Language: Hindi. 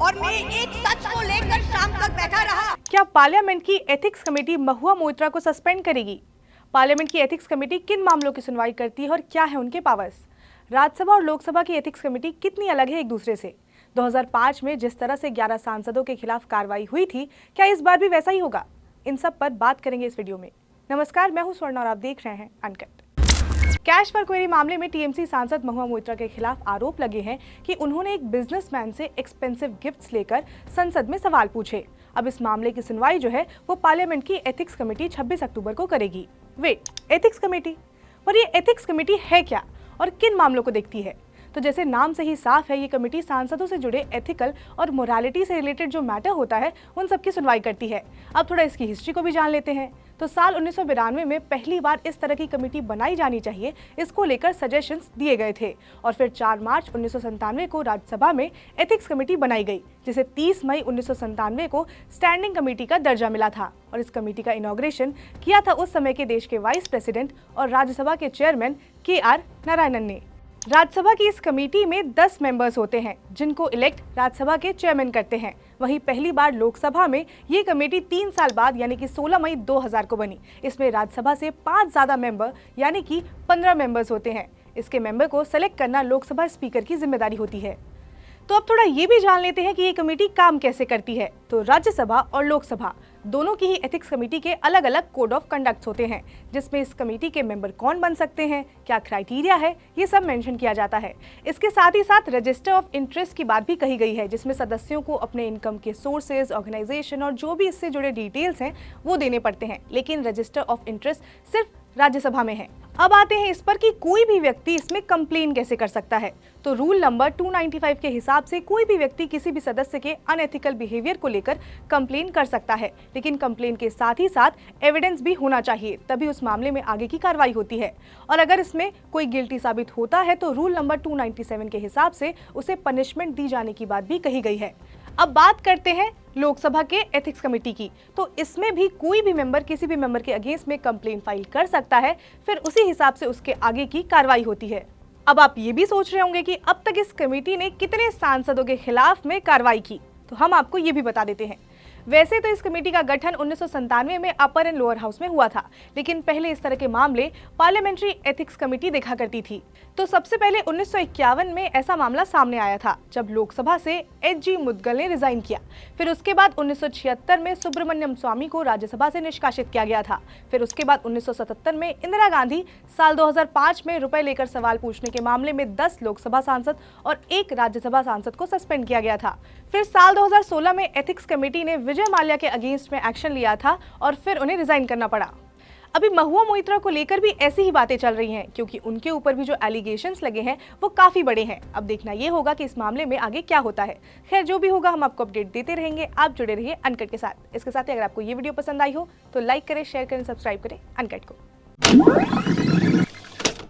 और मैं एक सच को लेकर शाम तक बैठा रहा। क्या पार्लियामेंट की एथिक्स कमेटी महुआ मोइत्रा को सस्पेंड करेगी? पार्लियामेंट की एथिक्स कमेटी किन मामलों की सुनवाई करती है और क्या है उनके पावर्स? राज्यसभा और लोकसभा की एथिक्स कमेटी कितनी अलग है एक दूसरे से? 2005 में जिस तरह से 11 सांसदों के खिलाफ कार्रवाई हुई थी, क्या इस बार भी वैसा ही होगा? इन सब पर बात करेंगे इस वीडियो में। नमस्कार, मैं हूं स्वर्ण और आप देख रहे हैं अनकट। कैश फॉर क्वेरी मामले में टीएमसी सांसद महुआ मोइत्रा के खिलाफ आरोप लगे हैं कि उन्होंने एक बिजनेसमैन से एक्सपेंसिव गिफ्ट्स लेकर संसद में सवाल पूछे। अब इस मामले की सुनवाई जो है वो पार्लियामेंट की एथिक्स कमेटी 26 अक्टूबर को करेगी। Ethics committee? पर ये एथिक्स कमेटी है क्या और किन मामलों को देखती है? तो जैसे नाम से ही साफ है, ये कमेटी सांसदों से जुड़े एथिकल और मोरालिटी से रिलेटेड जो मैटर होता है उन सब की सुनवाई करती है। अब थोड़ा इसकी हिस्ट्री को भी जान लेते हैं। तो साल 1992 में पहली बार इस तरह की कमेटी बनाई जानी चाहिए, इसको लेकर सजेशंस दिए गए थे और फिर 4 मार्च 1997 को राज्यसभा में एथिक्स कमेटी बनाई गई, जिसे 30 मई 1997 को स्टैंडिंग कमेटी का दर्जा मिला था। और इस कमेटी का इनॉग्रेशन किया था उस समय के देश के वाइस प्रेसिडेंट और राज्यसभा के चेयरमैन KR नारायणन ने। राज्यसभा की इस कमेटी में 10 मेंबर्स होते हैं, जिनको इलेक्ट राज्यसभा के चेयरमैन करते हैं। वहीं पहली बार लोकसभा में ये कमेटी 3 साल बाद यानी कि 16 मई 2000 को बनी। इसमें राज्यसभा से 5 ज्यादा मेंबर यानी कि 15 मेंबर्स होते हैं। इसके मेंबर को सेलेक्ट करना लोकसभा स्पीकर की जिम्मेदारी होती है। तो अब थोड़ा ये भी जान लेते हैं कि ये कमेटी काम कैसे करती है। तो राज्यसभा और लोकसभा दोनों की ही एथिक्स कमेटी के अलग अलग कोड ऑफ कंडक्ट होते हैं, जिसमें इस कमेटी के मेंबर कौन बन सकते हैं, क्या क्राइटेरिया है, ये सब मेंशन किया जाता है। इसके साथ ही साथ रजिस्टर ऑफ इंटरेस्ट की बात भी कही गई है, जिसमें सदस्यों को अपने इनकम के सोर्सेज, ऑर्गेनाइजेशन और जो भी इससे जुड़े डिटेल्स हैं वो देने पड़ते हैं। लेकिन रजिस्टर ऑफ इंटरेस्ट सिर्फ राज्यसभा में है। अब आते हैं इस पर कि कोई भी व्यक्ति इसमें कंप्लेन कैसे कर सकता है। तो रूल नंबर 295 के हिसाब से कोई भी व्यक्ति किसी भी सदस्य के अनएथिकल बिहेवियर को लेकर कंप्लेन कर सकता है, लेकिन कंप्लेन के साथ ही साथ एविडेंस भी होना चाहिए, तभी उस मामले में आगे की कार्रवाई होती है। और अगर इसमें कोई गिल्टी साबित होता है तो रूल नंबर 297 के हिसाब से उसे पनिशमेंट दी जाने की बात भी कही गई है। अब बात करते हैं लोकसभा के एथिक्स कमेटी की। तो इसमें भी कोई भी मेंबर किसी भी मेंबर के अगेंस्ट में कंप्लेन फाइल कर सकता है, फिर उसी हिसाब से उसके आगे की कार्रवाई होती है। अब आप ये भी सोच रहे होंगे कि अब तक इस कमेटी ने कितने सांसदों के खिलाफ में कार्रवाई की, तो हम आपको ये भी बता देते हैं। वैसे तो इस कमेटी का गठन 1997 में अपर एंड लोअर हाउस में हुआ था, लेकिन पहले इस तरह के मामले पार्लियामेंट्री एथिक्स कमेटी देखा करती थी। तो सबसे पहले 1951 में ऐसा मामला सामने आया था, जब लोकसभा से HG मुद्गल ने रिजाइन किया। फिर उसके बाद 1976 में सुब्रमण्यम स्वामी को राज्यसभा से निष्कासित किया गया था। फिर उसके बाद 1977 में इंदिरा गांधी, साल 2005 में रुपए लेकर सवाल पूछने के मामले में 10 लोकसभा सांसद और 1 राज्यसभा सांसद को सस्पेंड किया गया था। फिर साल 2016 में एथिक्स कमेटी ने विजय माल्या के अगेंस्ट में एक्शन लिया था और फिर उन्हें रिजाइन करना पड़ा। अभी महुआ मोइत्रा को लेकर भी ऐसी ही बातें चल रही हैं, क्योंकि उनके ऊपर भी जो एलिगेशंस लगे हैं वो काफी बड़े हैं। अब देखना ये होगा कि इस मामले में आगे क्या होता है। खैर, जो भी होगा हम आपको अपडेट देते रहेंगे। आप जुड़े रहिए अनकट के साथ। इसके साथ ही अगर आपको ये वीडियो पसंद आई हो तो लाइक करें, शेयर करें, सब्सक्राइब करें अनकट को।